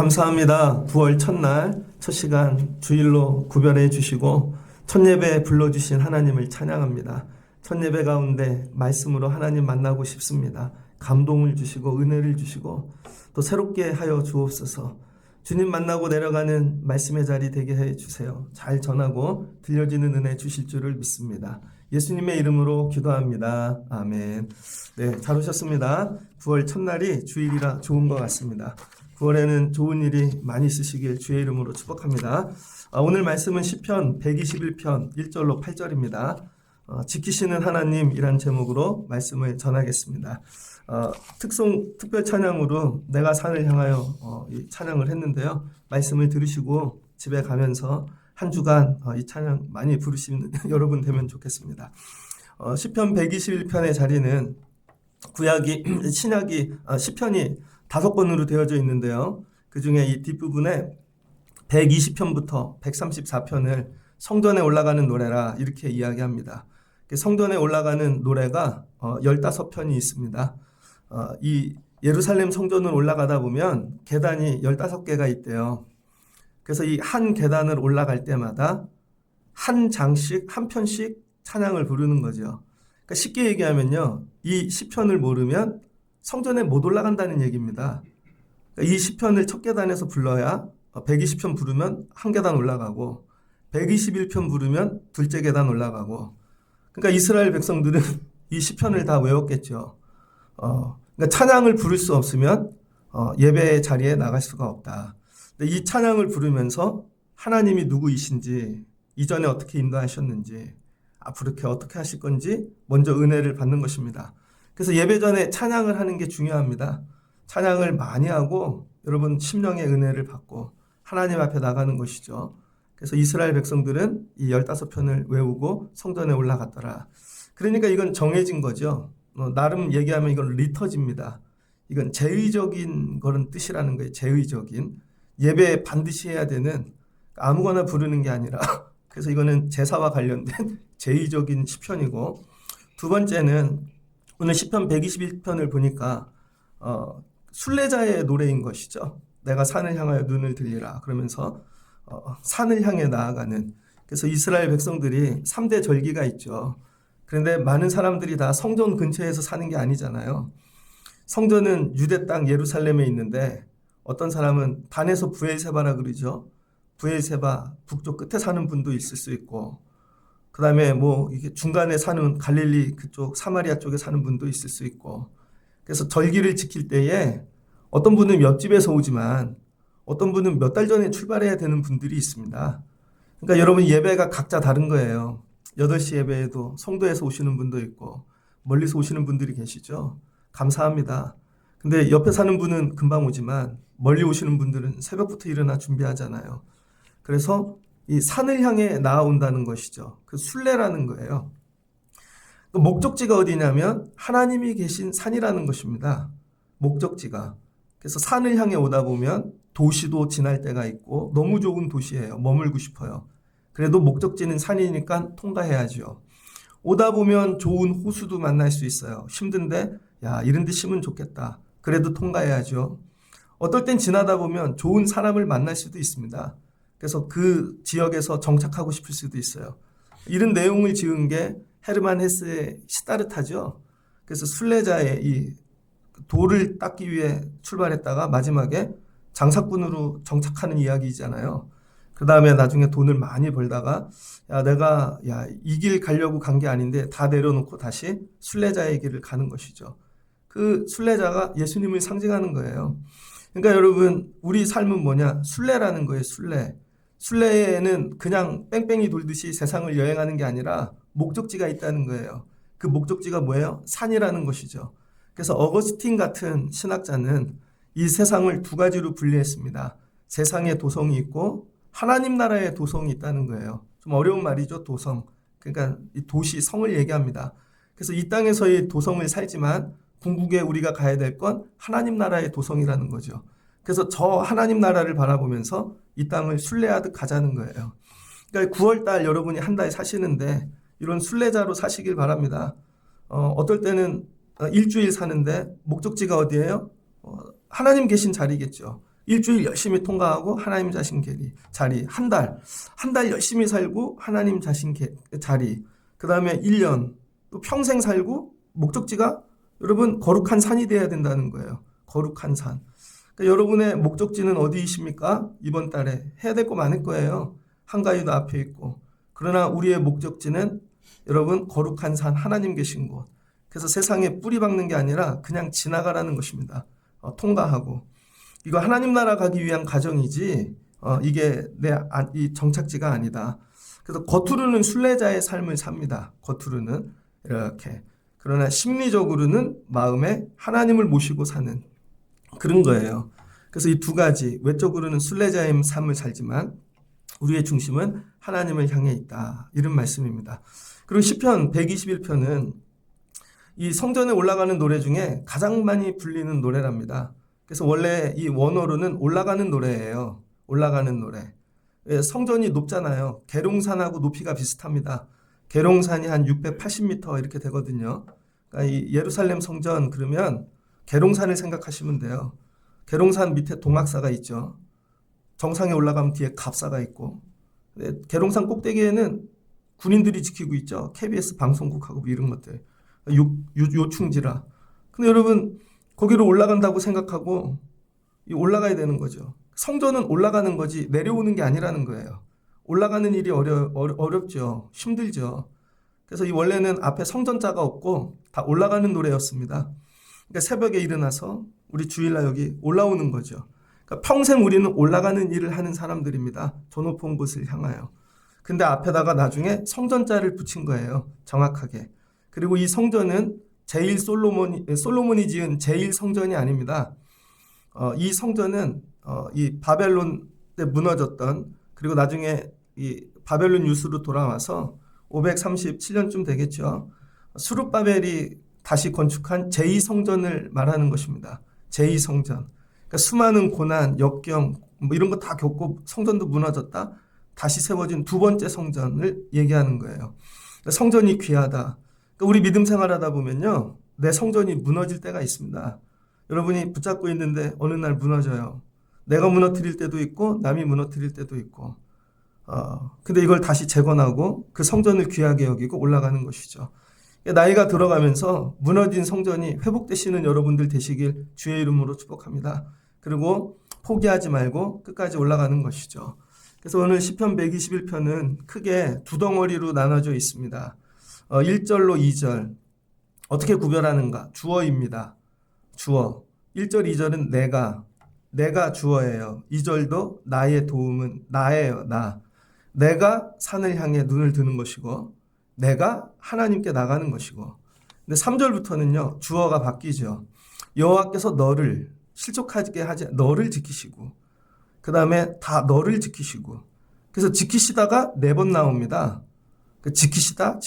감사합니다. 9월 첫날 첫 시간 주일로 구별해 주시고 첫 예배 불러주신 하나님을 찬양합니다. 첫 예배 가운데 말씀으로 하나님 만나고 싶습니다. 감동을 주시고 은혜를 주시고 또 새롭게 하여 주옵소서. 주님 만나고 내려가는 말씀의 자리 되게 해 주세요. 잘 전하고 들려지는 은혜 주실 줄을 믿습니다. 예수님의 이름으로 기도합니다. 아멘. 네, 잘 오셨습니다. 9월 첫날이 주일이라 좋은 것 같습니다. 9월에는 좋은 일이 많이 있으시길 주의 이름으로 축복합니다. 오늘 말씀은 시편 121편 1절로 8절입니다. 지키시는 하나님이란 제목으로 말씀을 전하겠습니다. 특별 찬양으로 내가 산을 향하여 이 찬양을 했는데요. 말씀을 들으시고 집에 가면서 한 주간 이 찬양 많이 부르시는 여러분 되면 좋겠습니다. 시편 121편의 자리는 시편이 5권으로 되어져 있는데요. 그 중에 이 뒷부분에 120편부터 134편을 성전에 올라가는 노래라 이렇게 이야기합니다. 성전에 올라가는 노래가 15편이 있습니다. 이 예루살렘 성전을 올라가다 보면 계단이 15개가 있대요. 그래서 이 한 계단을 올라갈 때마다 한 장씩, 한 편씩 찬양을 부르는 거죠. 그러니까 쉽게 얘기하면요. 이 시편을 모르면 성전에 못 올라간다는 얘기입니다. 그러니까 이 시편을 첫 계단에서 불러야 120편 부르면 한 계단 올라가고 121편 부르면 둘째 계단 올라가고 그러니까 이스라엘 백성들은 이 시편을 다 외웠겠죠. 그러니까 찬양을 부를 수 없으면 예배 자리에 나갈 수가 없다. 근데 이 찬양을 부르면서 하나님이 누구이신지 이전에 어떻게 인도하셨는지 앞으로 이렇게 어떻게 하실 건지 먼저 은혜를 받는 것입니다. 그래서 예배 전에 찬양을 하는 게 중요합니다. 찬양을 많이 하고 여러분 심령의 은혜를 받고 하나님 앞에 나가는 것이죠. 그래서 이스라엘 백성들은 이 15편을 외우고 성전에 올라갔더라. 그러니까 이건 정해진 거죠. 나름 얘기하면 이건 리터지입니다. 이건 제의적인 그런 뜻이라는 거예요. 제의적인. 예배에 반드시 해야 되는 아무거나 부르는 게 아니라 그래서 이거는 제사와 관련된 제의적인 시편이고 두 번째는 오늘 시편 121편을 보니까 순례자의 노래인 것이죠. 내가 산을 향하여 눈을 들리라 그러면서 산을 향해 나아가는 그래서 이스라엘 백성들이 3대 절기가 있죠. 그런데 많은 사람들이 다 성전 근처에서 사는 게 아니잖아요. 성전은 유대 땅 예루살렘에 있는데 어떤 사람은 단에서 브엘세바라 그러죠. 브엘세바 북쪽 끝에 사는 분도 있을 수 있고 그 다음에 이게 중간에 사는 갈릴리 그쪽 사마리아 쪽에 사는 분도 있을 수 있고 그래서 절기를 지킬 때에 어떤 분은 옆집에서 오지만 어떤 분은 몇 달 전에 출발해야 되는 분들이 있습니다. 그러니까 여러분 예배가 각자 다른 거예요. 8시 예배에도 성도에서 오시는 분도 있고 멀리서 오시는 분들이 계시죠. 감사합니다. 근데 옆에 사는 분은 금방 오지만 멀리 오시는 분들은 새벽부터 일어나 준비하잖아요. 그래서 이 산을 향해 나아온다는 것이죠. 그 순례라는 거예요. 그 목적지가 어디냐면 하나님이 계신 산이라는 것입니다. 목적지가. 그래서 산을 향해 오다 보면 도시도 지날 때가 있고 너무 좋은 도시예요. 머물고 싶어요. 그래도 목적지는 산이니까 통과해야죠. 오다 보면 좋은 호수도 만날 수 있어요. 힘든데 야 이런 데 쉬면 좋겠다. 그래도 통과해야죠. 어떨 땐 지나다 보면 좋은 사람을 만날 수도 있습니다. 그래서 그 지역에서 정착하고 싶을 수도 있어요. 이런 내용을 지은 게 헤르만 헤스의 시타르타죠. 그래서 순례자의 이 돌을 닦기 위해 출발했다가 마지막에 장사꾼으로 정착하는 이야기잖아요. 그 다음에 나중에 돈을 많이 벌다가 내가 이 길 가려고 간 게 아닌데 다 내려놓고 다시 순례자의 길을 가는 것이죠. 그 순례자가 예수님을 상징하는 거예요. 그러니까 여러분 우리 삶은 뭐냐? 순례라는 거예요. 순례. 순례에는 그냥 뺑뺑이 돌듯이 세상을 여행하는 게 아니라 목적지가 있다는 거예요. 그 목적지가 뭐예요? 산이라는 것이죠. 그래서 어거스틴 같은 신학자는 이 세상을 두 가지로 분리했습니다. 세상의 도성이 있고 하나님 나라의 도성이 있다는 거예요. 좀 어려운 말이죠. 도성. 그러니까 이 도시, 성을 얘기합니다. 그래서 이 땅에서의 도성을 살지만 궁극에 우리가 가야 될 건 하나님 나라의 도성이라는 거죠. 그래서 저 하나님 나라를 바라보면서 이 땅을 순례하듯 가자는 거예요. 그러니까 9월달 여러분이 한 달 사시는데 이런 순례자로 사시길 바랍니다. 어떨 때는 일주일 사는데 목적지가 어디예요? 하나님 계신 자리겠죠. 일주일 열심히 통과하고 하나님 자신 자리, 한 달 열심히 살고 하나님 자신 자리, 그 다음에 1년, 또 평생 살고 목적지가 여러분 거룩한 산이 돼야 된다는 거예요. 거룩한 산. 그러니까 여러분의 목적지는 어디이십니까? 이번 달에 해야 될 거 많을 거예요. 한가위도 앞에 있고. 그러나 우리의 목적지는 여러분 거룩한 산 하나님 계신 곳. 그래서 세상에 뿌리 박는 게 아니라 그냥 지나가라는 것입니다. 통과하고. 이거 하나님 나라 가기 위한 과정이지 이게 이 정착지가 아니다. 그래서 겉으로는 순례자의 삶을 삽니다. 겉으로는 이렇게. 그러나 심리적으로는 마음에 하나님을 모시고 사는 그런 거예요. 그래서 이 두 가지, 외적으로는 순례자의 삶을 살지만 우리의 중심은 하나님을 향해 있다. 이런 말씀입니다. 그리고 시편 121편은 이 성전에 올라가는 노래 중에 가장 많이 불리는 노래랍니다. 그래서 원래 이 원어로는 올라가는 노래예요. 올라가는 노래. 성전이 높잖아요. 계룡산하고 높이가 비슷합니다. 계룡산이 한 680m 이렇게 되거든요. 그러니까 이 예루살렘 성전 그러면 계룡산을 생각하시면 돼요. 계룡산 밑에 동학사가 있죠. 정상에 올라가면 뒤에 갑사가 있고, 계룡산 꼭대기에는 군인들이 지키고 있죠. KBS 방송국하고 뭐 이런 것들. 요충지라. 근데 여러분 거기로 올라간다고 생각하고 올라가야 되는 거죠. 성전은 올라가는 거지 내려오는 게 아니라는 거예요. 올라가는 일이 어렵죠. 힘들죠. 그래서 이 원래는 앞에 성전자가 없고 다 올라가는 노래였습니다. 그러니까 새벽에 일어나서 우리 주일날 여기 올라오는 거죠. 그러니까 평생 우리는 올라가는 일을 하는 사람들입니다. 저 높은 곳을 향하여. 근데 앞에다가 나중에 성전자를 붙인 거예요. 정확하게. 그리고 이 성전은 솔로몬이 지은 제1성전이 아닙니다. 이 성전은 이 바벨론에 무너졌던, 그리고 나중에 이 바벨론 유수로 돌아와서 537년쯤 되겠죠. 수룹바벨이 다시 건축한 제2성전을 말하는 것입니다. 제2성전. 그러니까 수많은 고난, 역경 뭐 이런 거 다 겪고 성전도 무너졌다. 다시 세워진 두 번째 성전을 얘기하는 거예요. 그러니까 성전이 귀하다. 그러니까 우리 믿음 생활하다 보면요, 내 성전이 무너질 때가 있습니다. 여러분이 붙잡고 있는데 어느 날 무너져요. 내가 무너뜨릴 때도 있고 남이 무너뜨릴 때도 있고. 근데 이걸 다시 재건하고 그 성전을 귀하게 여기고 올라가는 것이죠. 나이가 들어가면서 무너진 성전이 회복되시는 여러분들 되시길 주의 이름으로 축복합니다. 그리고 포기하지 말고 끝까지 올라가는 것이죠. 그래서 오늘 시편 121편은 크게 두 덩어리로 나눠져 있습니다. 1절로 2절 어떻게 구별하는가? 주어입니다. 주어. 1절 2절은 내가 주어예요. 2절도 나의 도움은 나예요. 내가 산을 향해 눈을 드는 것이고 내가 하나님께 나가는 것이고. 근데 3절부터는요. 주어가 바뀌죠. 여호와께서 너를 실족하게 하지 너를 지키시고 그 다음에 다 너를 지키시고. 그래서 지키시다가 4번 나옵니다. 지키시다.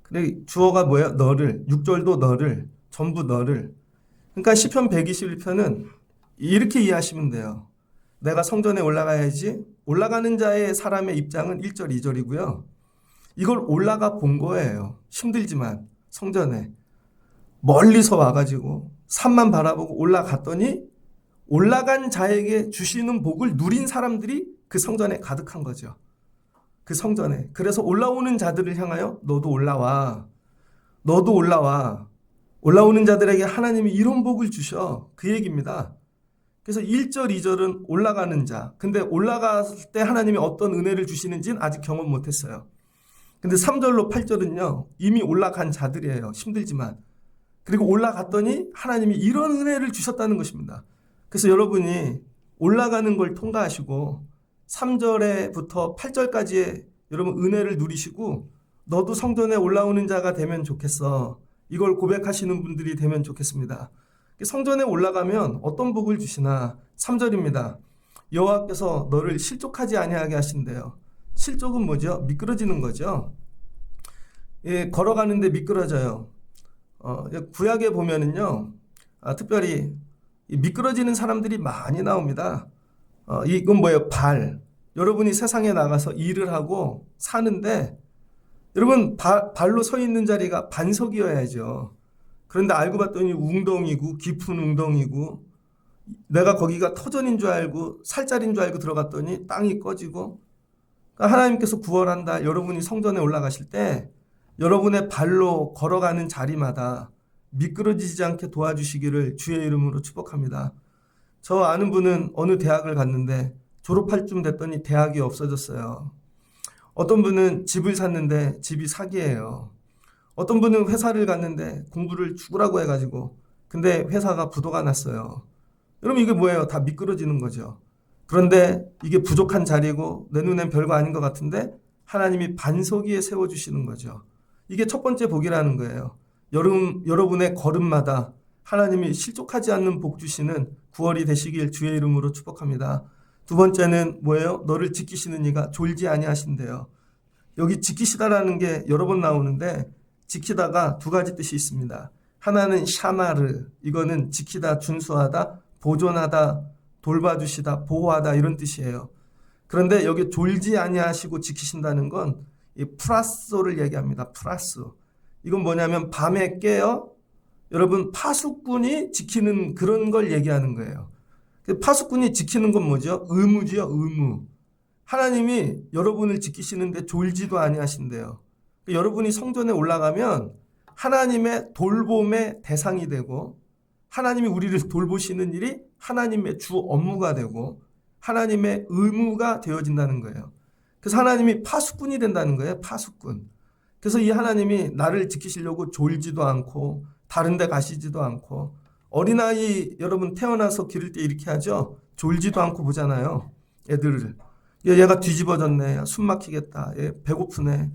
근데 주어가 뭐예요? 너를. 6절도 너를. 전부 너를. 그러니까 시편 121편은 이렇게 이해하시면 돼요. 내가 성전에 올라가야지. 올라가는 자의 사람의 입장은 1절, 2절이고요. 이걸 올라가 본 거예요. 힘들지만 성전에. 멀리서 와가지고 산만 바라보고 올라갔더니 올라간 자에게 주시는 복을 누린 사람들이 그 성전에 가득한 거죠. 그 성전에. 그래서 올라오는 자들을 향하여 너도 올라와. 올라오는 자들에게 하나님이 이런 복을 주셔. 그 얘기입니다. 그래서 1절, 2절은 올라가는 자. 근데 올라갈 때 하나님이 어떤 은혜를 주시는지는 아직 경험 못했어요. 근데 3절로 8절은요. 이미 올라간 자들이에요. 힘들지만. 그리고 올라갔더니 하나님이 이런 은혜를 주셨다는 것입니다. 그래서 여러분이 올라가는 걸 통과하시고 3절에부터 8절까지의 여러분 은혜를 누리시고 너도 성전에 올라오는 자가 되면 좋겠어. 이걸 고백하시는 분들이 되면 좋겠습니다. 성전에 올라가면 어떤 복을 주시나? 3절입니다. 여호와께서 너를 실족하지 아니하게 하신대요. 실족은 뭐죠? 미끄러지는 거죠. 걸어가는데 미끄러져요. 구약에 보면은요, 특별히 미끄러지는 사람들이 많이 나옵니다. 이건 뭐예요? 여러분이 세상에 나가서 일을 하고 사는데 여러분 발로 서 있는 자리가 반석이어야죠. 그런데 알고 봤더니 웅덩이고 깊은 웅덩이고 내가 거기가 터전인 줄 알고 살짜리인 줄 알고 들어갔더니 땅이 꺼지고, 그러니까 하나님께서 구원한다. 여러분이 성전에 올라가실 때 여러분의 발로 걸어가는 자리마다 미끄러지지 않게 도와주시기를 주의 이름으로 축복합니다. 저 아는 분은 어느 대학을 갔는데 졸업할 쯤 됐더니 대학이 없어졌어요. 어떤 분은 집을 샀는데 집이 사기예요. 어떤 분은 회사를 갔는데 공부를 죽으라고 해가지고 근데 회사가 부도가 났어요. 여러분 이게 뭐예요? 다 미끄러지는 거죠. 그런데 이게 부족한 자리고 내 눈엔 별거 아닌 것 같은데 하나님이 반석 위에 세워주시는 거죠. 이게 첫 번째 복이라는 거예요. 여러분의 걸음마다 하나님이 실족하지 않는 복 주시는 9월이 되시길 주의 이름으로 축복합니다. 두 번째는 뭐예요? 너를 지키시는 이가 졸지 아니하신대요. 여기 지키시다라는 게 여러 번 나오는데 지키다가 두 가지 뜻이 있습니다. 하나는 샤마르, 이거는 지키다, 준수하다, 보존하다, 돌봐주시다, 보호하다 이런 뜻이에요. 그런데 여기 졸지 아니하시고 지키신다는 건 이 프라소를 얘기합니다. 프라소. 이건 뭐냐면 밤에 깨어 여러분 파수꾼이 지키는 그런 걸 얘기하는 거예요. 파수꾼이 지키는 건 뭐죠? 의무지요, 의무. 하나님이 여러분을 지키시는데 졸지도 아니하신대요. 여러분이 성전에 올라가면 하나님의 돌봄의 대상이 되고 하나님이 우리를 돌보시는 일이 하나님의 주 업무가 되고 하나님의 의무가 되어진다는 거예요. 그래서 하나님이 파수꾼이 된다는 거예요. 파수꾼. 그래서 이 하나님이 나를 지키시려고 졸지도 않고 다른 데 가시지도 않고 어린아이 여러분 태어나서 기를 때 이렇게 하죠. 졸지도 않고 보잖아요. 애들을. 얘가 뒤집어졌네. 숨 막히겠다. 얘 배고프네.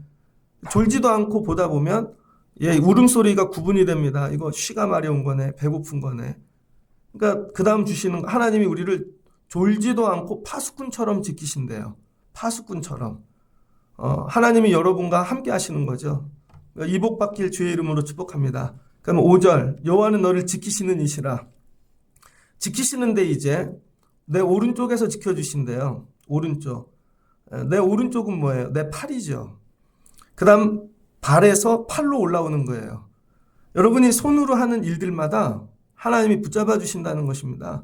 졸지도 않고 보다 보면 얘 울음소리가 구분이 됩니다. 이거 쉬가 마려운 거네. 배고픈 거네. 그러니까 그 다음 주시는 하나님이 우리를 졸지도 않고 파수꾼처럼 지키신대요. 파수꾼처럼. 하나님이 여러분과 함께 하시는 거죠. 이 복 받길 주의 이름으로 축복합니다. 그럼 5절 여호와는 너를 지키시는 이시라. 지키시는데 이제 내 오른쪽에서 지켜주신대요. 오른쪽. 내 오른쪽은 뭐예요? 내 팔이죠. 그 다음 발에서 팔로 올라오는 거예요. 여러분이 손으로 하는 일들마다 하나님이 붙잡아 주신다는 것입니다.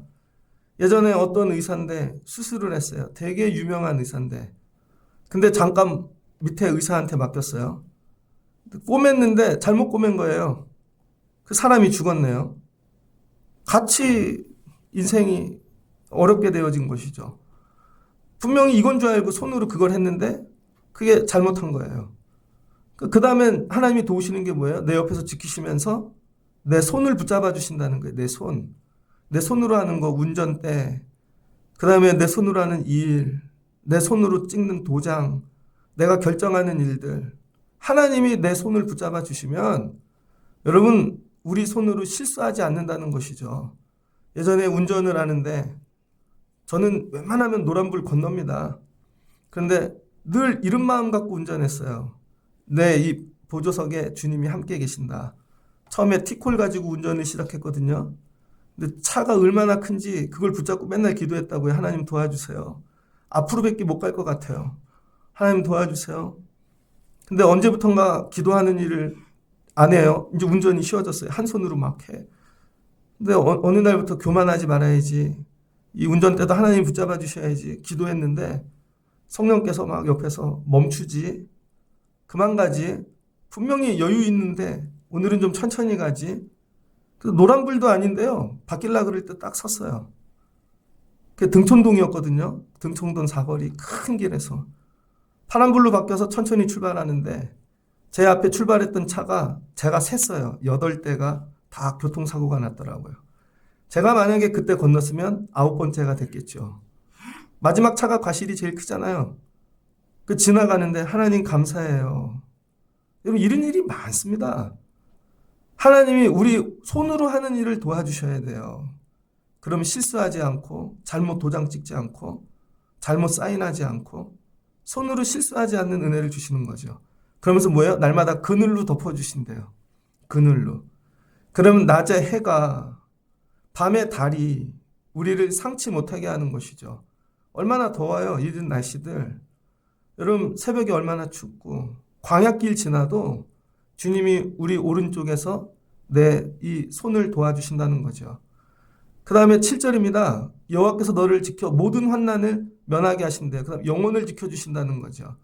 예전에 어떤 의사인데 수술을 했어요. 되게 유명한 의사인데. 근데 잠깐 밑에 의사한테 맡겼어요. 꼬맸는데 잘못 꼬맨 거예요. 그 사람이 죽었네요. 같이 인생이 어렵게 되어진 것이죠. 분명히 이건 줄 알고 손으로 그걸 했는데 그게 잘못한 거예요. 그 다음엔 하나님이 도우시는 게 뭐예요? 내 옆에서 지키시면서 내 손을 붙잡아 주신다는 거예요. 내 손. 내 손으로 하는 거 운전대. 그 다음에 내 손으로 하는 일. 내 손으로 찍는 도장. 내가 결정하는 일들. 하나님이 내 손을 붙잡아 주시면 여러분 우리 손으로 실수하지 않는다는 것이죠. 예전에 운전을 하는데 저는 웬만하면 노란불 건넙니다. 그런데 늘 이런 마음 갖고 운전했어요. 이 보조석에 주님이 함께 계신다. 처음에 티콜 가지고 운전을 시작했거든요. 근데 차가 얼마나 큰지 그걸 붙잡고 맨날 기도했다고요. 하나님 도와주세요. 앞으로밖에 못 갈 것 같아요. 하나님 도와주세요. 근데 언제부턴가 기도하는 일을 안 해요. 이제 운전이 쉬워졌어요. 한 손으로 막 해. 근데 어느 날부터 교만하지 말아야지. 이 운전대도 하나님 붙잡아 주셔야지. 기도했는데 성령께서 막 옆에서 멈추지. 그만 가지. 분명히 여유 있는데 오늘은 좀 천천히 가지. 노란불도 아닌데요. 바뀌려고 그럴 때 딱 섰어요. 그게 등촌동이었거든요. 등촌동 사거리 큰 길에서. 파란불로 바뀌어서 천천히 출발하는데 제 앞에 출발했던 차가 제가 셌어요. 8대가 다 교통사고가 났더라고요. 제가 만약에 그때 건넜으면 9번째가 됐겠죠. 마지막 차가 과실이 제일 크잖아요. 그 지나가는데 하나님 감사해요. 여러분 이런 일이 많습니다. 하나님이 우리 손으로 하는 일을 도와주셔야 돼요. 그러면 실수하지 않고 잘못 도장 찍지 않고 잘못 사인하지 않고 손으로 실수하지 않는 은혜를 주시는 거죠. 그러면서 뭐예요? 날마다 그늘로 덮어주신대요. 그늘로. 그러면 낮에 해가 밤에 달이 우리를 상치 못하게 하는 것이죠. 얼마나 더워요. 이런 날씨들. 여러분 새벽에 얼마나 춥고 광야길 지나도 주님이 우리 오른쪽에서 내 이 손을 도와주신다는 거죠. 그 다음에 7절입니다. 여호와께서 너를 지켜 모든 환난을 면하게 하신대. 그 다음 영혼을 지켜주신다는 거죠.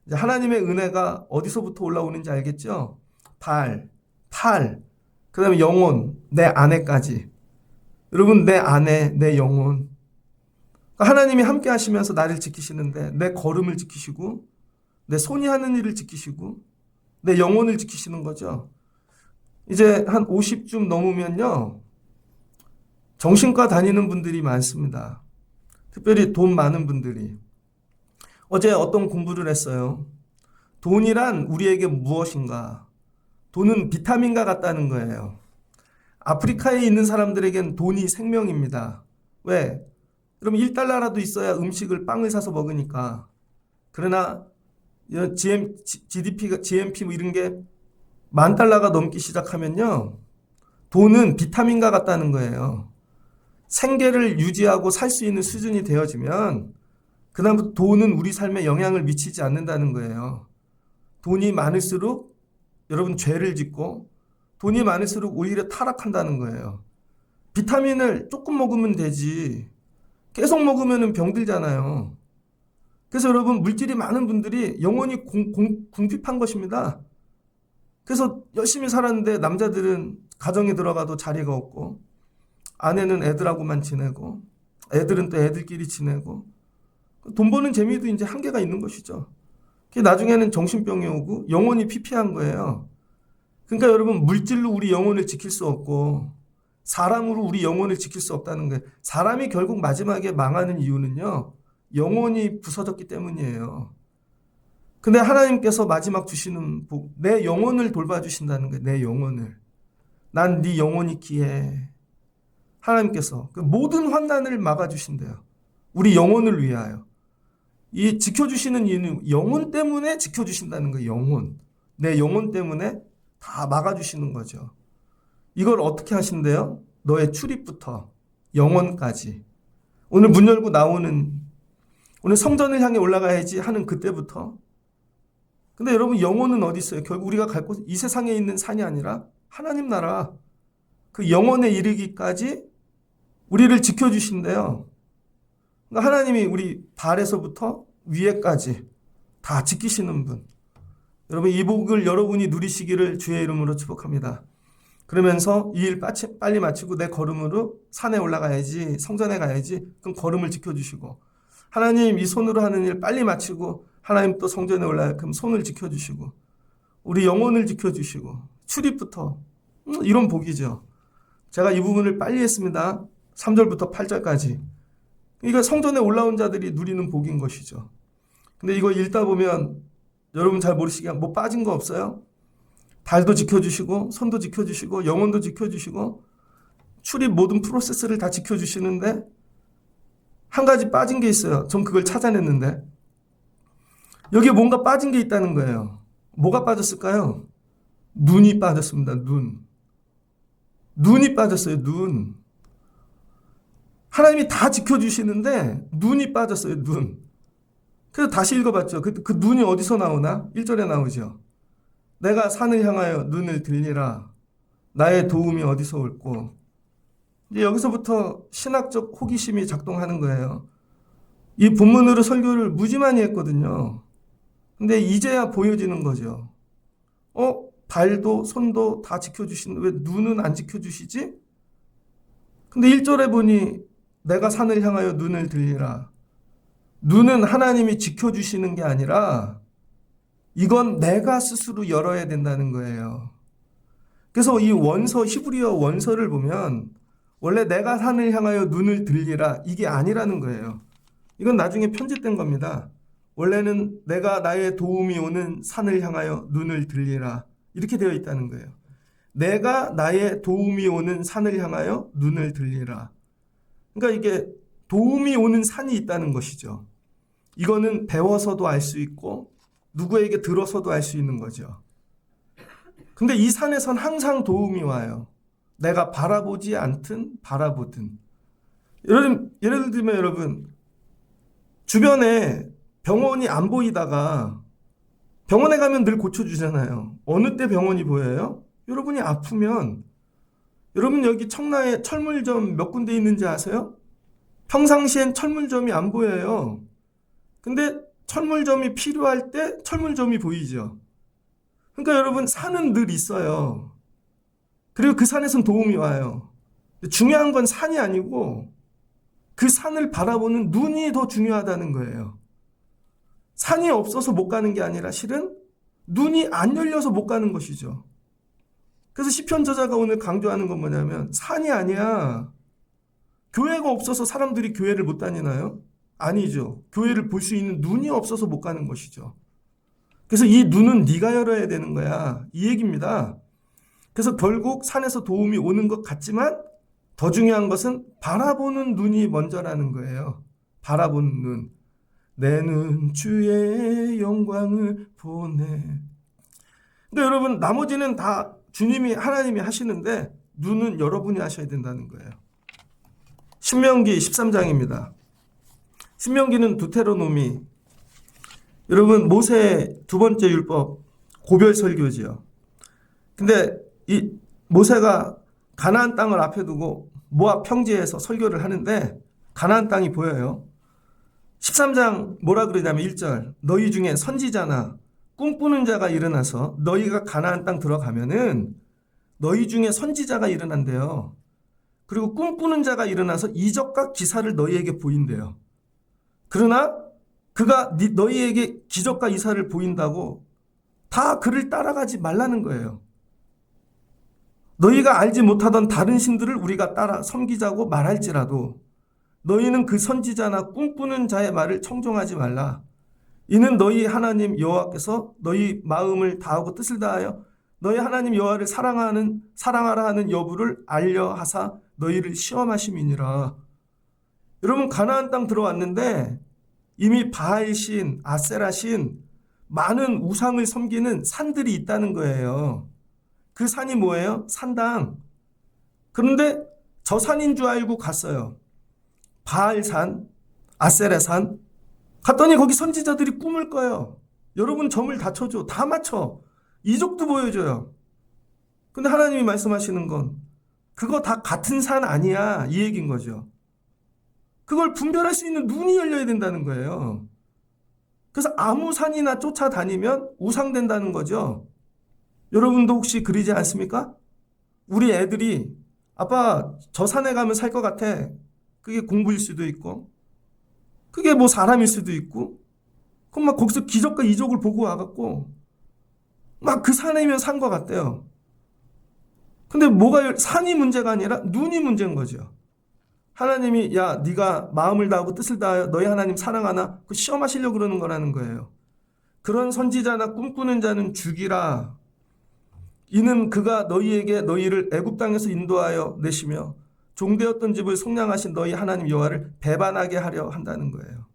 이제 하나님의 은혜가 어디서부터 올라오는지 알겠죠? 팔, 그 다음에 영혼, 내 안에까지. 여러분, 내 안에, 내 영혼. 하나님이 함께 하시면서 나를 지키시는데 내 걸음을 지키시고 내 손이 하는 일을 지키시고 내 영혼을 지키시는 거죠. 이제 한 50쯤 넘으면요. 정신과 다니는 분들이 많습니다. 특별히 돈 많은 분들이. 어제 어떤 공부를 했어요. 돈이란 우리에게 무엇인가? 돈은 비타민과 같다는 거예요. 아프리카에 있는 사람들에겐 돈이 생명입니다. 왜? 그럼 1달러라도 있어야 음식을 빵을 사서 먹으니까. 그러나 GDP가 GNP 뭐 이런 게 10,000달러가 넘기 시작하면요. 돈은 비타민과 같다는 거예요. 생계를 유지하고 살 수 있는 수준이 되어지면 그다음부터 돈은 우리 삶에 영향을 미치지 않는다는 거예요. 돈이 많을수록 여러분 죄를 짓고 돈이 많을수록 오히려 타락한다는 거예요. 비타민을 조금 먹으면 되지 계속 먹으면 병들잖아요. 그래서 여러분 물질이 많은 분들이 영혼이 궁핍한 것입니다. 그래서 열심히 살았는데 남자들은 가정에 들어가도 자리가 없고 아내는 애들하고만 지내고 애들은 또 애들끼리 지내고 돈 버는 재미도 이제 한계가 있는 것이죠. 나중에는 정신병이 오고 영혼이 피폐한 거예요. 그러니까 여러분 물질로 우리 영혼을 지킬 수 없고 사람으로 우리 영혼을 지킬 수 없다는 거예요. 사람이 결국 마지막에 망하는 이유는요. 영혼이 부서졌기 때문이에요. 근데 하나님께서 마지막 주시는 복, 내 영혼을 돌봐주신다는 거예요. 내 영혼을. 난 네 영혼이 귀해. 하나님께서 그 모든 환난을 막아주신대요. 우리 영혼을 위하여. 이 지켜주시는 이유는 영혼 때문에 지켜주신다는 거예요. 영혼. 내 영혼 때문에 다 막아주시는 거죠. 이걸 어떻게 하신대요? 너의 출입부터 영혼까지. 오늘 문 열고 나오는 오늘 성전을 향해 올라가야지 하는 그때부터. 근데 여러분 영혼은 어디 있어요? 결국 우리가 갈 곳, 이 세상에 있는 산이 아니라 하나님 나라. 그 영혼에 이르기까지 우리를 지켜주신대요. 그러니까 하나님이 우리 발에서부터 위에까지 다 지키시는 분. 여러분 이 복을 여러분이 누리시기를 주의 이름으로 축복합니다. 그러면서 이 일 빨리 마치고 내 걸음으로 산에 올라가야지, 성전에 가야지. 그럼 걸음을 지켜주시고 하나님 이 손으로 하는 일 빨리 마치고 하나님 또 성전에 올라야 그럼 손을 지켜주시고 우리 영혼을 지켜주시고 출입부터 이런 복이죠. 제가 이 부분을 빨리 했습니다. 3절부터 8절까지. 이거 성전에 올라온 자들이 누리는 복인 것이죠. 근데 이거 읽다 보면 여러분 잘 모르시게 뭐 빠진 거 없어요? 발도 지켜주시고 손도 지켜주시고 영혼도 지켜주시고 출입 모든 프로세스를 다 지켜주시는데 한 가지 빠진 게 있어요. 전 그걸 찾아냈는데 여기에 뭔가 빠진 게 있다는 거예요. 뭐가 빠졌을까요? 눈이 빠졌습니다. 눈이 빠졌어요. 눈. 하나님이 다 지켜주시는데 눈이 빠졌어요. 눈. 그래서 다시 읽어봤죠. 그 눈이 어디서 나오나? 1절에 나오죠. 내가 산을 향하여 눈을 들리라. 나의 도움이 어디서 올꼬. 이제 여기서부터 신학적 호기심이 작동하는 거예요. 이 본문으로 설교를 무지많이 했거든요. 근데 이제야 보여지는 거죠. 발도 손도 다 지켜주시는데 왜 눈은 안 지켜주시지? 근데 1절에 보니 내가 산을 향하여 눈을 들리라. 눈은 하나님이 지켜주시는 게 아니라 이건 내가 스스로 열어야 된다는 거예요. 그래서 이 원서, 히브리어 원서를 보면 원래 내가 산을 향하여 눈을 들리라 이게 아니라는 거예요. 이건 나중에 편집된 겁니다. 원래는 내가 나의 도움이 오는 산을 향하여 눈을 들리라 이렇게 되어 있다는 거예요. 내가 나의 도움이 오는 산을 향하여 눈을 들리라. 그러니까 이게 도움이 오는 산이 있다는 것이죠. 이거는 배워서도 알 수 있고 누구에게 들어서도 알 수 있는 거죠. 근데 이 산에선 항상 도움이 와요. 내가 바라보지 않든 바라보든. 예를 들면 여러분 주변에 병원이 안 보이다가 병원에 가면 늘 고쳐주잖아요. 어느 때 병원이 보여요? 여러분이 아프면 여러분 여기 청라에 철물점 몇 군데 있는지 아세요? 평상시엔 철물점이 안 보여요. 근데 철물점이 필요할 때 철물점이 보이죠. 그러니까 여러분 산은 늘 있어요. 그리고 그 산에선 도움이 와요. 중요한 건 산이 아니고 그 산을 바라보는 눈이 더 중요하다는 거예요. 산이 없어서 못 가는 게 아니라 실은 눈이 안 열려서 못 가는 것이죠. 그래서 시편 저자가 오늘 강조하는 건 뭐냐면 산이 아니야. 교회가 없어서 사람들이 교회를 못 다니나요? 아니죠. 교회를 볼 수 있는 눈이 없어서 못 가는 것이죠. 그래서 이 눈은 네가 열어야 되는 거야. 이 얘기입니다. 그래서 결국 산에서 도움이 오는 것 같지만 더 중요한 것은 바라보는 눈이 먼저라는 거예요. 바라보는 눈. 내 눈 주의 영광을 보네. 근데 여러분 나머지는 다 주님이 하나님이 하시는데 눈은 여러분이 하셔야 된다는 거예요. 신명기 13장입니다. 신명기는 두테로노미. 여러분 모세의 두 번째 율법 고별 설교지요. 근데 이 모세가 가나안 땅을 앞에 두고 모압 평지에서 설교를 하는데 가나안 땅이 보여요. 13장 뭐라 그러냐면 1절 너희 중에 선지자나 꿈꾸는 자가 일어나서 너희가 가나안 땅 들어가면은 너희 중에 선지자가 일어난대요. 그리고 꿈꾸는 자가 일어나서 이적과 기사를 너희에게 보인대요. 그러나 그가 너희에게 기적과 이사를 보인다고 다 그를 따라가지 말라는 거예요. 너희가 알지 못하던 다른 신들을 우리가 따라 섬기자고 말할지라도 너희는 그 선지자나 꿈꾸는 자의 말을 청종하지 말라. 이는 너희 하나님 여호와께서 너희 마음을 다하고 뜻을 다하여 너희 하나님 여호와를 사랑하라 하는 여부를 알려 하사 너희를 시험하심이니라. 여러분 가나안 땅 들어왔는데 이미 바알신, 아세라신 많은 우상을 섬기는 산들이 있다는 거예요. 그 산이 뭐예요? 산당. 그런데 저 산인 줄 알고 갔어요. 바알산, 아세라산. 갔더니 거기 선지자들이 꿈을 꿔요. 여러분 점을 다 쳐줘. 다 맞춰. 이적도 보여줘요. 근데 하나님이 말씀하시는 건 그거 다 같은 산 아니야. 이 얘기인 거죠. 그걸 분별할 수 있는 눈이 열려야 된다는 거예요. 그래서 아무 산이나 쫓아다니면 우상된다는 거죠. 여러분도 혹시 그러지 않습니까? 우리 애들이 아빠 저 산에 가면 살 것 같아. 그게 공부일 수도 있고 그게 뭐 사람일 수도 있고 그럼 막 거기서 기적과 이적을 보고 와갖고 막 그 산이면 산 것 같대요. 근데 산이 문제가 아니라 눈이 문제인 거죠. 하나님이 야 네가 마음을 다하고 뜻을 다하여 너희 하나님 사랑하나 그 시험하시려고 그러는 거라는 거예요. 그런 선지자나 꿈꾸는 자는 죽이라. 이는 그가 너희에게 너희를 애굽 땅에서 인도하여 내시며 종되었던 집을 속량하신 너희 하나님 여호와를 배반하게 하려 한다는 거예요.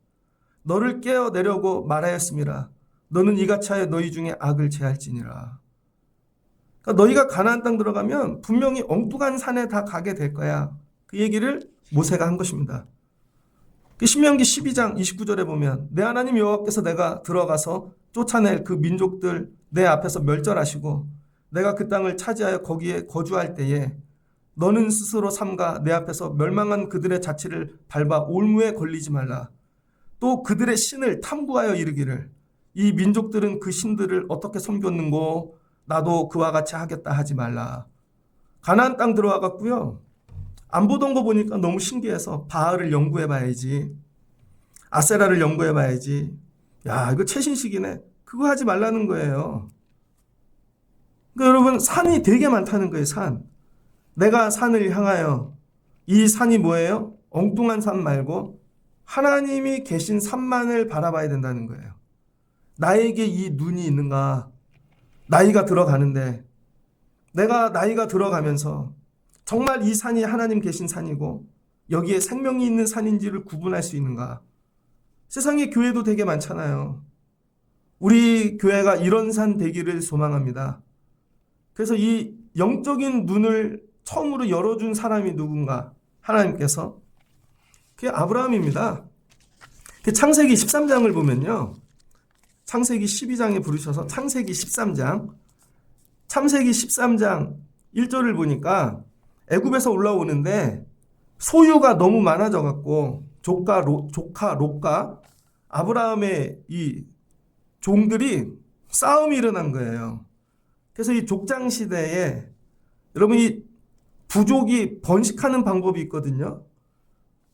너를 깨어내려고 말하였음이라. 너는 이같이 하여 너희 중에 악을 제할지니라. 그러니까 너희가 가나안 땅 들어가면 분명히 엉뚱한 산에 다 가게 될 거야. 그 얘기를 모세가 한 것입니다. 신명기 12장 29절에 보면 내 하나님 여호와께서 내가 들어가서 쫓아낼 그 민족들 내 앞에서 멸절하시고 내가 그 땅을 차지하여 거기에 거주할 때에 너는 스스로 삼가 내 앞에서 멸망한 그들의 자취를 밟아 올무에 걸리지 말라. 또 그들의 신을 탐구하여 이르기를 이 민족들은 그 신들을 어떻게 섬겼는고 나도 그와 같이 하겠다 하지 말라. 가나안 땅 들어와 갖고요. 안 보던 거 보니까 너무 신기해서 바알을 연구해 봐야지. 아세라를 연구해 봐야지. 야, 이거 최신식이네. 그거 하지 말라는 거예요. 그러니까 여러분, 산이 되게 많다는 거예요, 산. 내가 산을 향하여. 이 산이 뭐예요? 엉뚱한 산 말고 하나님이 계신 산만을 바라봐야 된다는 거예요. 나에게 이 눈이 있는가? 나이가 들어가는데 내가 나이가 들어가면서 정말 이 산이 하나님 계신 산이고 여기에 생명이 있는 산인지를 구분할 수 있는가? 세상에 교회도 되게 많잖아요. 우리 교회가 이런 산 되기를 소망합니다. 그래서 이 영적인 눈을 처음으로 열어준 사람이 누군가? 하나님께서. 그게 아브라함입니다. 창세기 13장을 보면요. 창세기 12장에 부르셔서 창세기 13장 1절을 보니까 애굽에서 올라오는데 소유가 너무 많아져 갖고 조카 롯과 아브라함의 이 종들이 싸움이 일어난 거예요. 그래서 이 족장 시대에 여러분 이 부족이 번식하는 방법이 있거든요.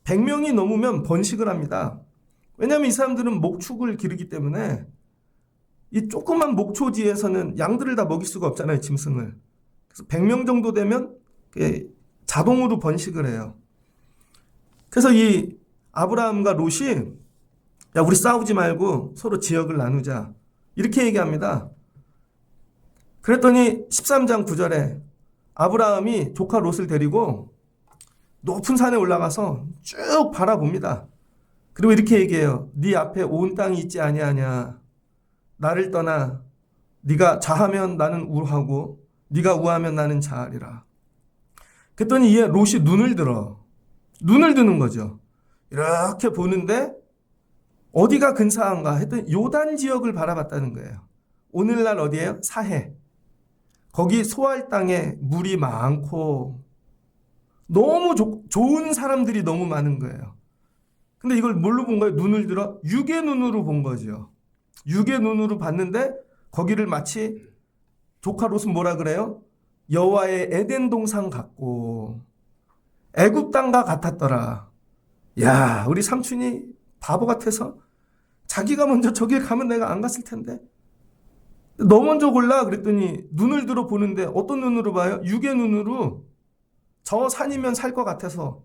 100명이 넘으면 번식을 합니다. 왜냐하면 이 사람들은 목축을 기르기 때문에 이 조그만 목초지에서는 양들을 다 먹일 수가 없잖아요, 짐승을. 그래서 100명 정도 되면 자동으로 번식을 해요. 그래서 이 아브라함과 롯이 야, 우리 싸우지 말고 서로 지역을 나누자. 이렇게 얘기합니다. 그랬더니 13장 9절에 아브라함이 조카 롯을 데리고 높은 산에 올라가서 쭉 바라봅니다. 그리고 이렇게 얘기해요. 네 앞에 온 땅이 있지 아니하냐. 나를 떠나 네가 좌하면 나는 우하고 네가 우하면 나는 좌하리라. 그랬더니 이에 롯이 눈을 드는 거죠. 이렇게 보는데 어디가 근사한가 했더니 요단 지역을 바라봤다는 거예요. 오늘날 어디예요? 사해. 거기 소알 땅에 물이 많고 너무 좋은 사람들이 너무 많은 거예요. 근데 이걸 뭘로 본 거예요? 눈을 들어 육의 눈으로 본 거죠. 육의 눈으로 봤는데 거기를 마치 조카 롯은 뭐라 그래요? 여호와의 에덴 동산 같고 애굽 땅과 같았더라. 야, 우리 삼촌이 바보 같아서 자기가 먼저 저길 가면 내가 안 갔을 텐데 너 먼저 골라 그랬더니 눈을 들어 보는데 어떤 눈으로 봐요? 육의 눈으로 저 산이면 살 것 같아서.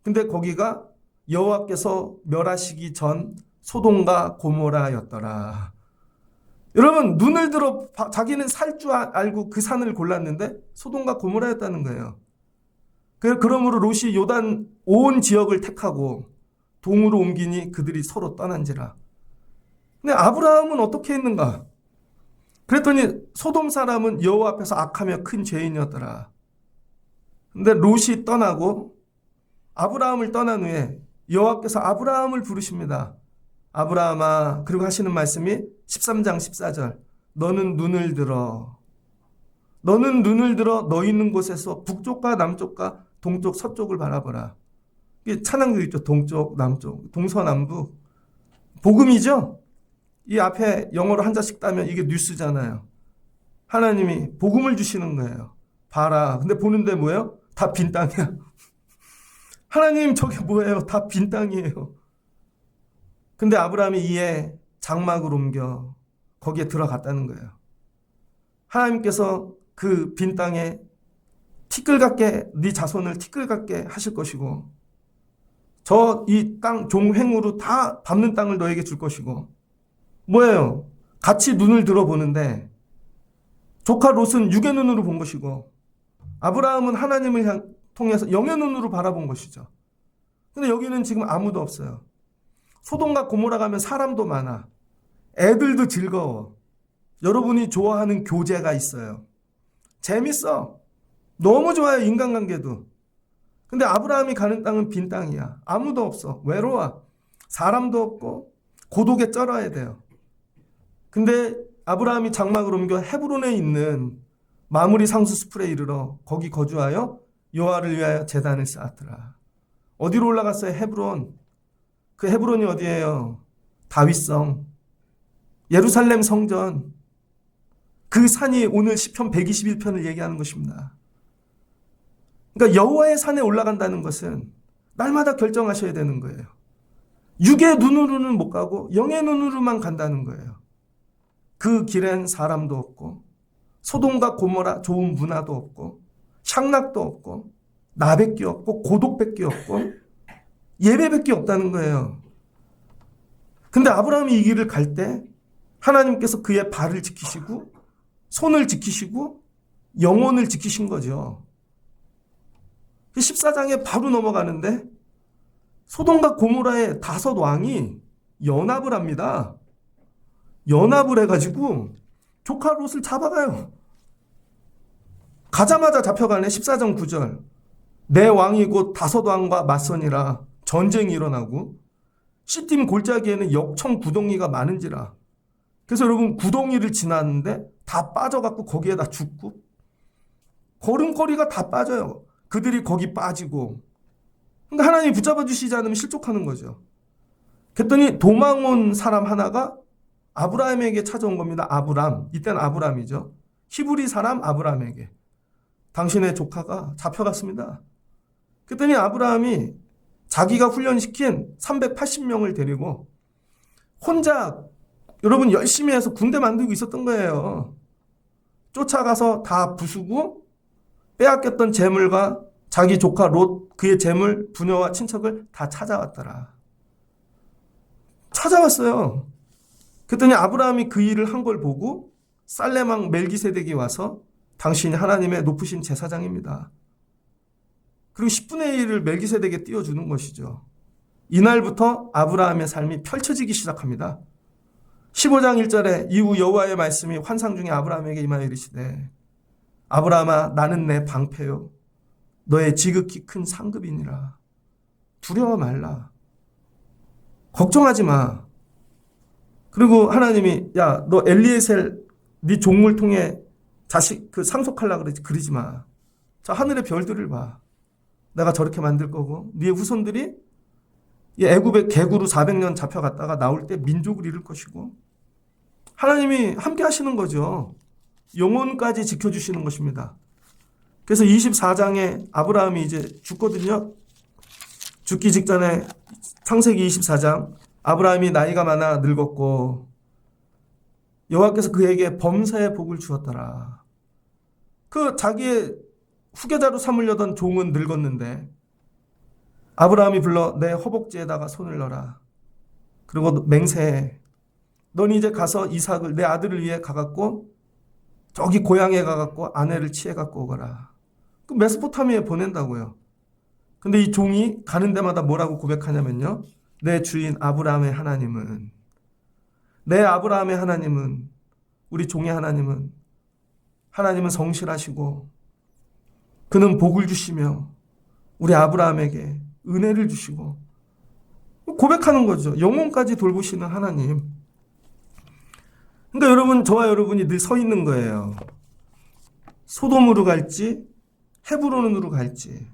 근데 거기가 여호와께서 멸하시기 전 소돔과 고모라였더라. 여러분 눈을 들어 자기는 살 줄 알고 그 산을 골랐는데 소돔과 고모라였다는 거예요. 그러므로 롯이 요단 온 지역을 택하고 동으로 옮기니 그들이 서로 떠난지라. 근데 아브라함은 어떻게 했는가? 그랬더니 소돔 사람은 여호와 앞에서 악하며 큰 죄인이었더라. 근데 롯이 떠나고 아브라함을 떠난 후에 여호와께서 아브라함을 부르십니다. 아브라함아, 그리고 하시는 말씀이 13장 14절. 너는 눈을 들어 너 있는 곳에서 북쪽과 남쪽과 동쪽 서쪽을 바라보라. 이게 찬양도 있죠. 동쪽 남쪽 동서남북 복음이죠. 이 앞에 영어로 한자씩 따면 이게 뉴스잖아요. 하나님이 복음을 주시는 거예요. 봐라. 근데 보는데 뭐예요? 다 빈 땅이야. 하나님 저게 뭐예요? 다 빈 땅이에요. 근데 아브라함이 이에 장막을 옮겨 거기에 들어갔다는 거예요. 하나님께서 그 빈 땅에 티끌 같게 네 자손을 티끌 같게 하실 것이고 저 이 땅 종횡으로 다 밟는 땅을 너에게 줄 것이고 뭐예요? 같이 눈을 들어보는데 조카 롯은 육의 눈으로 본 것이고 아브라함은 하나님을 통해서 영의 눈으로 바라본 것이죠. 근데 여기는 지금 아무도 없어요. 소돔과 고모라 가면 사람도 많아. 애들도 즐거워. 여러분이 좋아하는 교제가 있어요. 재밌어. 너무 좋아요. 인간관계도. 근데 아브라함이 가는 땅은 빈 땅이야. 아무도 없어. 외로워. 사람도 없고 고독에 쩔어야 돼요. 근데 아브라함이 장막을 옮겨 헤브론에 있는 마무리 상수 숲에 이르러 거기 거주하여 여호와를 위하여 제단을 쌓았더라. 어디로 올라갔어요? 헤브론. 그 헤브론이 어디예요? 다윗성. 예루살렘 성전. 그 산이 오늘 시편 121편을 얘기하는 것입니다. 그러니까 여호와의 산에 올라간다는 것은 날마다 결정하셔야 되는 거예요. 육의 눈으로는 못 가고 영의 눈으로만 간다는 거예요. 그 길엔 사람도 없고 소돔과 고모라 좋은 문화도 없고 향락도 없고 나밖에 없고 고독밖에 없고 예배밖에 없다는 거예요. 근데 아브라함이 이 길을 갈 때 하나님께서 그의 발을 지키시고 손을 지키시고 영혼을 지키신 거죠. 14장에 바로 넘어가는데 소돔과 고모라의 5 왕이 연합을 합니다. 연합을 해가지고 조카 롯을 잡아가요. 가자마자 잡혀가네. 14장 9절. 내 왕이 곧 5 왕과 맞서니라. 전쟁이 일어나고 시딤 골짜기에는 역청 구덩이가 많은지라. 그래서 여러분 구덩이를 지났는데 다 빠져갖고 거기에다 죽고 걸음걸이가 다 빠져요. 그들이 거기 빠지고. 근데 하나님이 붙잡아 주시지 않으면 실족하는 거죠. 그랬더니 도망 온 사람 하나가 아브라함에게 찾아온 겁니다. 아브람. 이때는 아브람이죠. 히브리 사람 아브람에게. 당신의 조카가 잡혀갔습니다. 그랬더니 아브라함이 자기가 훈련시킨 380명을 데리고 혼자 여러분 열심히 해서 군대 만들고 있었던 거예요. 쫓아가서 다 부수고 빼앗겼던 재물과 자기 조카 롯, 그의 재물, 부녀와 친척을 다 찾아왔더라. 찾아왔어요. 그랬더니 아브라함이 그 일을 한 걸 보고 살렘 왕 멜기세덱이 와서 당신이 하나님의 높으신 제사장입니다. 그리고 10분의 1을 멜기세덱에 띄워주는 것이죠. 이날부터 아브라함의 삶이 펼쳐지기 시작합니다. 15장 1절에 이후 여호와의 말씀이 환상 중에 아브라함에게 임하여 이르시되 아브라함아 나는 내 방패요 너의 지극히 큰 상급이니라. 두려워 말라. 걱정하지 마. 그리고 하나님이 야 너 엘리에셀 네 종을 통해 자식 그 상속하려고 그러지 마. 자 하늘의 별들을 봐. 내가 저렇게 만들 거고 네 후손들이 이 애굽의 개구로 400년 잡혀갔다가 나올 때 민족을 이룰 것이고 하나님이 함께 하시는 거죠. 영혼까지 지켜주시는 것입니다. 그래서 24장에 아브라함이 이제 죽거든요. 죽기 직전에 창세기 24장 아브라함이 나이가 많아 늙었고 여호와께서 그에게 범사의 복을 주었더라. 그 자기의 후계자로 삼으려던 종은 늙었는데 아브라함이 불러 내 허벅지에다가 손을 넣어라. 그리고 맹세해. 넌 이제 가서 이삭을 내 아들을 위해 가갖고 저기 고향에 가갖고 아내를 취해갖고 오거라. 그 메소포타미아에 보낸다고요. 근데 이 종이 가는 데마다 뭐라고 고백하냐면요. 내 주인 아브라함의 하나님은 내 아브라함의 하나님은 우리 종의 하나님은 성실하시고 그는 복을 주시며 우리 아브라함에게 은혜를 주시고 고백하는 거죠. 영혼까지 돌보시는 하나님. 그러니까 여러분 저와 여러분이 늘 서 있는 거예요. 소돔으로 갈지 헤브론으로 갈지.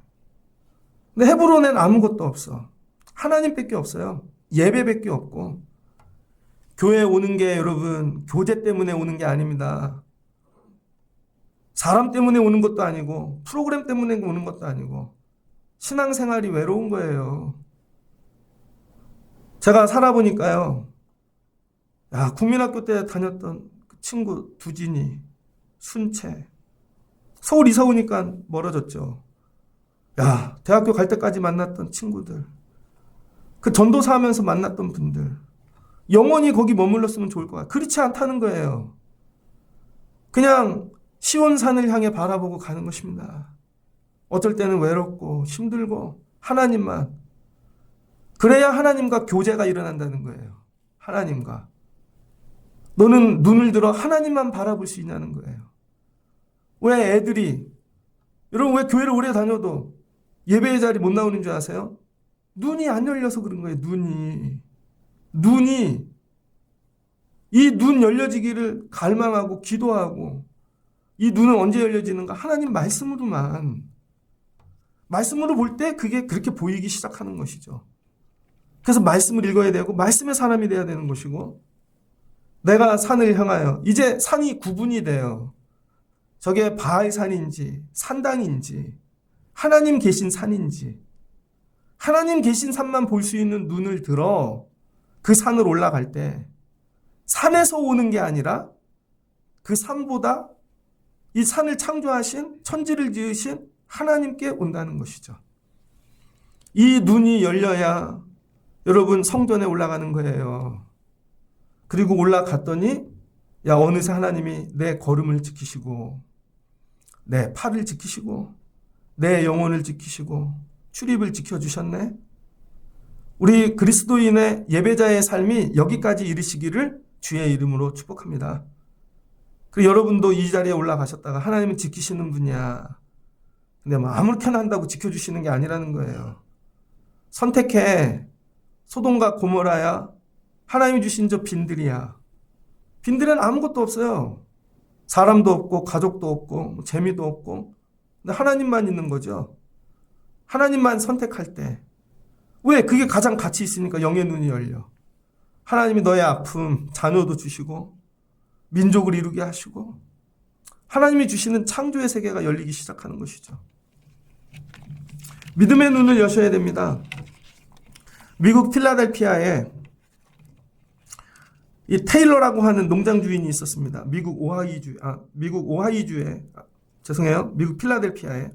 근데 헤브론엔 아무것도 없어. 하나님밖에 없어요. 예배밖에 없고. 교회에 오는 게 여러분 교제 때문에 오는 게 아닙니다. 사람 때문에 오는 것도 아니고 프로그램 때문에 오는 것도 아니고 신앙생활이 외로운 거예요. 제가 살아보니까요. 야, 국민학교 때 다녔던 그 친구 두진이, 순채. 서울 이사 오니까 멀어졌죠. 야, 대학교 갈 때까지 만났던 친구들. 그 전도사 하면서 만났던 분들. 영원히 거기 머물렀으면 좋을 거야. 그렇지 않다는 거예요. 그냥 시온산을 향해 바라보고 가는 것입니다. 어쩔 때는 외롭고 힘들고 하나님만. 그래야 하나님과 교제가 일어난다는 거예요. 하나님과. 너는 눈을 들어 하나님만 바라볼 수 있냐는 거예요. 왜 애들이 여러분 왜 교회를 오래 다녀도 예배의 자리 못 나오는 줄 아세요? 눈이 안 열려서 그런 거예요. 눈이 이 눈 열려지기를 갈망하고 기도하고 이 눈은 언제 열려지는가? 하나님 말씀으로만. 말씀으로 볼 때 그게 그렇게 보이기 시작하는 것이죠. 그래서 말씀을 읽어야 되고 말씀의 사람이 돼야 되는 것이고 내가 산을 향하여 이제 산이 구분이 돼요. 저게 바알산인지 산당인지 하나님 계신 산인지 하나님 계신 산만 볼 수 있는 눈을 들어 그 산을 올라갈 때 산에서 오는 게 아니라 그 산보다 이 산을 창조하신 천지를 지으신 하나님께 온다는 것이죠. 이 눈이 열려야 여러분 성전에 올라가는 거예요. 그리고 올라갔더니 야 어느새 하나님이 내 걸음을 지키시고 내 팔을 지키시고 내 영혼을 지키시고 출입을 지켜주셨네. 우리 그리스도인의 예배자의 삶이 여기까지 이르시기를 주의 이름으로 축복합니다. 그리고 여러분도 이 자리에 올라가셨다가 하나님은 지키시는 분이야. 근데 뭐 아무렇게나 한다고 지켜주시는 게 아니라는 거예요. 선택해. 소돔과 고모라야. 하나님이 주신 저 빈들이야. 빈들은 아무것도 없어요. 사람도 없고 가족도 없고 재미도 없고 근데 하나님만 있는 거죠. 하나님만 선택할 때, 왜? 그게 가장 가치 있으니까 영의 눈이 열려. 하나님이 너의 아픔, 자녀도 주시고 민족을 이루게 하시고 하나님이 주시는 창조의 세계가 열리기 시작하는 것이죠. 믿음의 눈을 여셔야 됩니다. 미국 필라델피아에 이 테일러라고 하는 농장 주인이 있었습니다. 미국 미국 필라델피아에.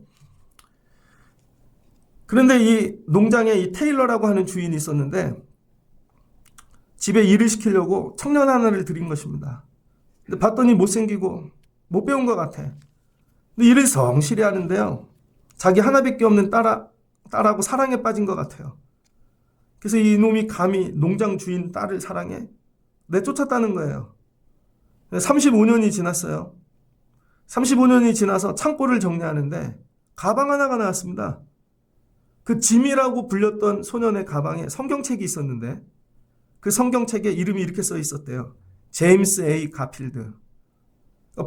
그런데 이 농장에 이 테일러라고 하는 주인이 있었는데 집에 일을 시키려고 청년 하나를 들인 것입니다. 근데 봤더니 못생기고 못 배운 것 같아. 근데 일을 성실히 하는데요. 자기 하나밖에 없는 딸하고 사랑에 빠진 것 같아요. 그래서 이놈이 감히 농장 주인 딸을 사랑해? 내쫓았다는 거예요. 35년이 지났어요. 35년이 지나서 창고를 정리하는데 가방 하나가 나왔습니다. 그 짐이라고 불렸던 소년의 가방에 성경책이 있었는데 그 성경책에 이름이 이렇게 써 있었대요. 제임스 A. 가필드.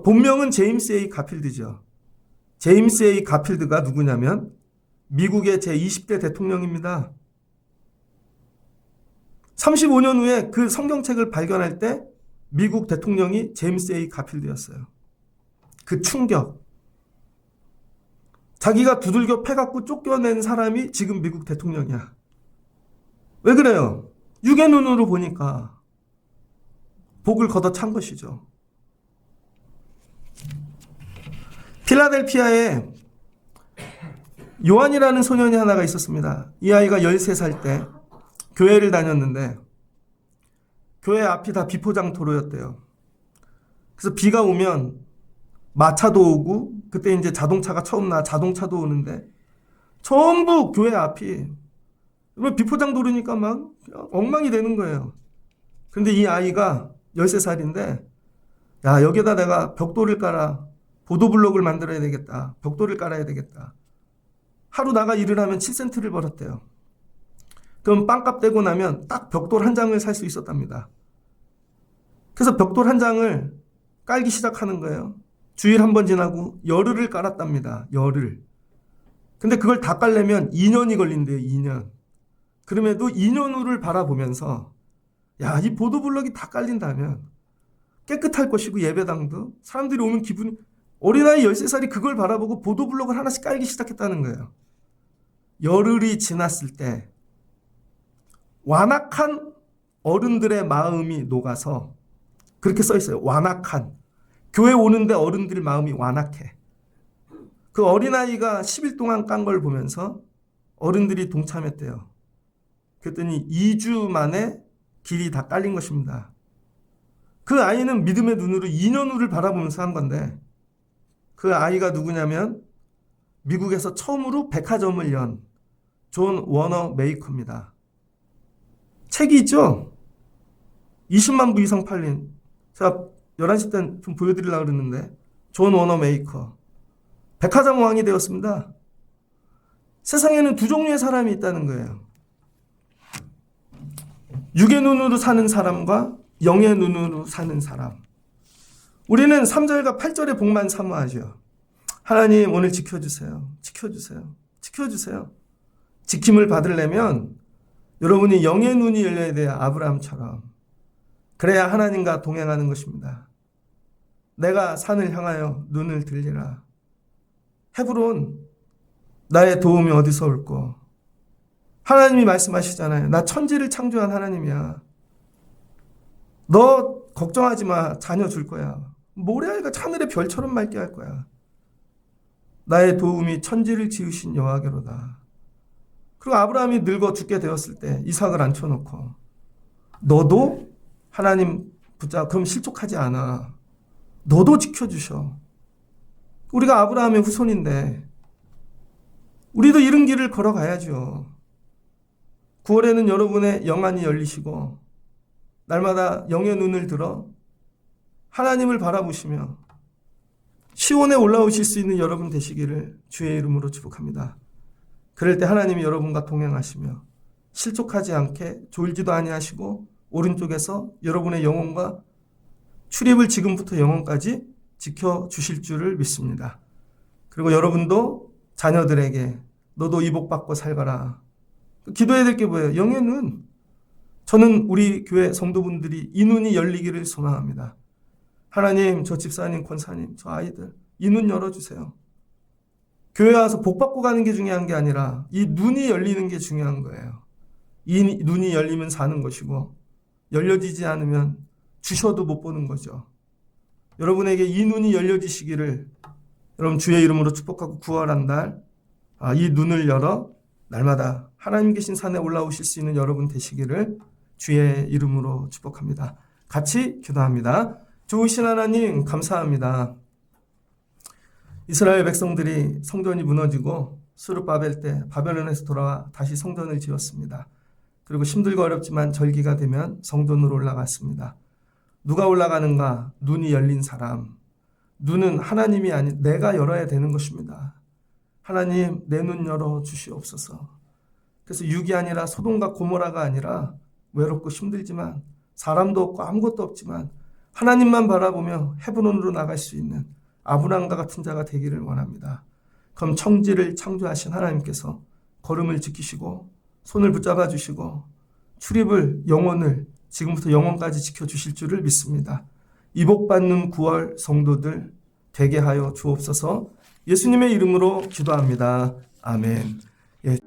본명은 제임스 A. 가필드죠. 제임스 A. 가필드가 누구냐면 미국의 제20대 대통령입니다. 35년 후에 그 성경책을 발견할 때 미국 대통령이 제임스 A. 가필드였어요. 그 충격. 자기가 두들겨 패갖고 쫓겨낸 사람이 지금 미국 대통령이야. 왜 그래요? 육의 눈으로 보니까 복을 걷어찬 것이죠. 필라델피아에 요한이라는 소년이 하나가 있었습니다. 이 아이가 13살 때 교회를 다녔는데 교회 앞이 다 비포장도로였대요. 그래서 비가 오면 마차도 오고 그때 이제 자동차가 처음 자동차도 오는데 전부 교회 앞이 비포장도로니까 막 엉망이 되는 거예요. 그런데 이 아이가 13살인데 야, 여기다 내가 벽돌을 깔아 보도블록을 만들어야 되겠다. 벽돌을 깔아야 되겠다. 하루 나가 일을 하면 7센트를 벌었대요. 그럼 빵값 떼고 나면 딱 벽돌 한 장을 살 수 있었답니다. 그래서 벽돌 한 장을 깔기 시작하는 거예요. 주일 한 번 지나고 열흘을 깔았답니다. 열흘. 근데 그걸 다 깔려면 2년이 걸린대요. 2년. 그럼에도 2년 후를 바라보면서 야, 이 보도블록이 다 깔린다면 깨끗할 것이고 예배당도 사람들이 오면 기분이 어린아이 13살이 그걸 바라보고 보도블록을 하나씩 깔기 시작했다는 거예요. 열흘이 지났을 때 완악한 어른들의 마음이 녹아서 그렇게 써 있어요. 완악한. 교회 오는데 어른들 마음이 완악해. 그 어린아이가 10일 동안 깐 걸 보면서 어른들이 동참했대요. 그랬더니 2주 만에 길이 다 깔린 것입니다. 그 아이는 믿음의 눈으로 2년 후를 바라보면서 한 건데 그 아이가 누구냐면 미국에서 처음으로 백화점을 연 존 워너 메이커입니다. 책이 있죠? 20만 부 이상 팔린. 제가 11시 때 좀 보여드리려고 그랬는데 존 워너 메이커. 백화점 왕이 되었습니다. 세상에는 두 종류의 사람이 있다는 거예요. 육의 눈으로 사는 사람과 영의 눈으로 사는 사람. 우리는 3절과 8절의 복만 사모하죠. 하나님 오늘 지켜주세요. 지켜주세요. 지켜주세요. 지킴을 받으려면 여러분이 영의 눈이 열려야 돼요. 아브라함처럼. 그래야 하나님과 동행하는 것입니다. 내가 산을 향하여 눈을 들리라. 헤브론 나의 도움이 어디서 올꼬. 하나님이 말씀하시잖아요. 나 천지를 창조한 하나님이야. 너 걱정하지 마. 자녀 줄 거야. 모래알가 하늘의 별처럼 맑게 할 거야. 나의 도움이 천지를 지으신 여호와께로다. 그리고 아브라함이 늙어 죽게 되었을 때 이삭을 앉혀놓고 너도 하나님 붙잡아. 그럼 실족하지 않아. 너도 지켜주셔. 우리가 아브라함의 후손인데 우리도 이런 길을 걸어가야죠. 9월에는 여러분의 영안이 열리시고 날마다 영의 눈을 들어 하나님을 바라보시며 시온에 올라오실 수 있는 여러분 되시기를 주의 이름으로 축복합니다. 그럴 때 하나님이 여러분과 동행하시며 실족하지 않게 졸지도 아니하시고 오른쪽에서 여러분의 영혼과 출입을 지금부터 영혼까지 지켜주실 줄을 믿습니다. 그리고 여러분도 자녀들에게 너도 이 복 받고 살거라. 기도해야 될 게 뭐예요? 영의 눈. 저는 우리 교회 성도분들이 이 눈이 열리기를 소망합니다. 하나님, 저 집사님, 권사님, 저 아이들 이 눈 열어주세요. 교회 와서 복 받고 가는 게 중요한 게 아니라 이 눈이 열리는 게 중요한 거예요. 이 눈이 열리면 사는 것이고 열려지지 않으면 주셔도 못 보는 거죠. 여러분에게 이 눈이 열려지시기를 여러분 주의 이름으로 축복하고 구원한 날, 이 눈을 열어 날마다 하나님 계신 산에 올라오실 수 있는 여러분 되시기를 주의 이름으로 축복합니다. 같이 기도합니다. 좋으신 하나님 감사합니다. 이스라엘 백성들이 성전이 무너지고 스룹바벨 때 바벨론에서 돌아와 다시 성전을 지었습니다. 그리고 힘들고 어렵지만 절기가 되면 성전으로 올라갔습니다. 누가 올라가는가? 눈이 열린 사람. 눈은 하나님이 아닌 내가 열어야 되는 것입니다. 하나님, 내 눈 열어 주시옵소서. 그래서 육이 아니라 소돔과 고모라가 아니라 외롭고 힘들지만 사람도 없고 아무것도 없지만 하나님만 바라보며 헤브론으로 나갈 수 있는 아브람과 같은 자가 되기를 원합니다. 그럼 청지를 창조하신 하나님께서 걸음을 지키시고 손을 붙잡아 주시고 출입을 영혼을 지금부터 영혼까지 지켜주실 줄을 믿습니다. 이복받는 9월 성도들 되게 하여 주옵소서. 예수님의 이름으로 기도합니다. 아멘. 예.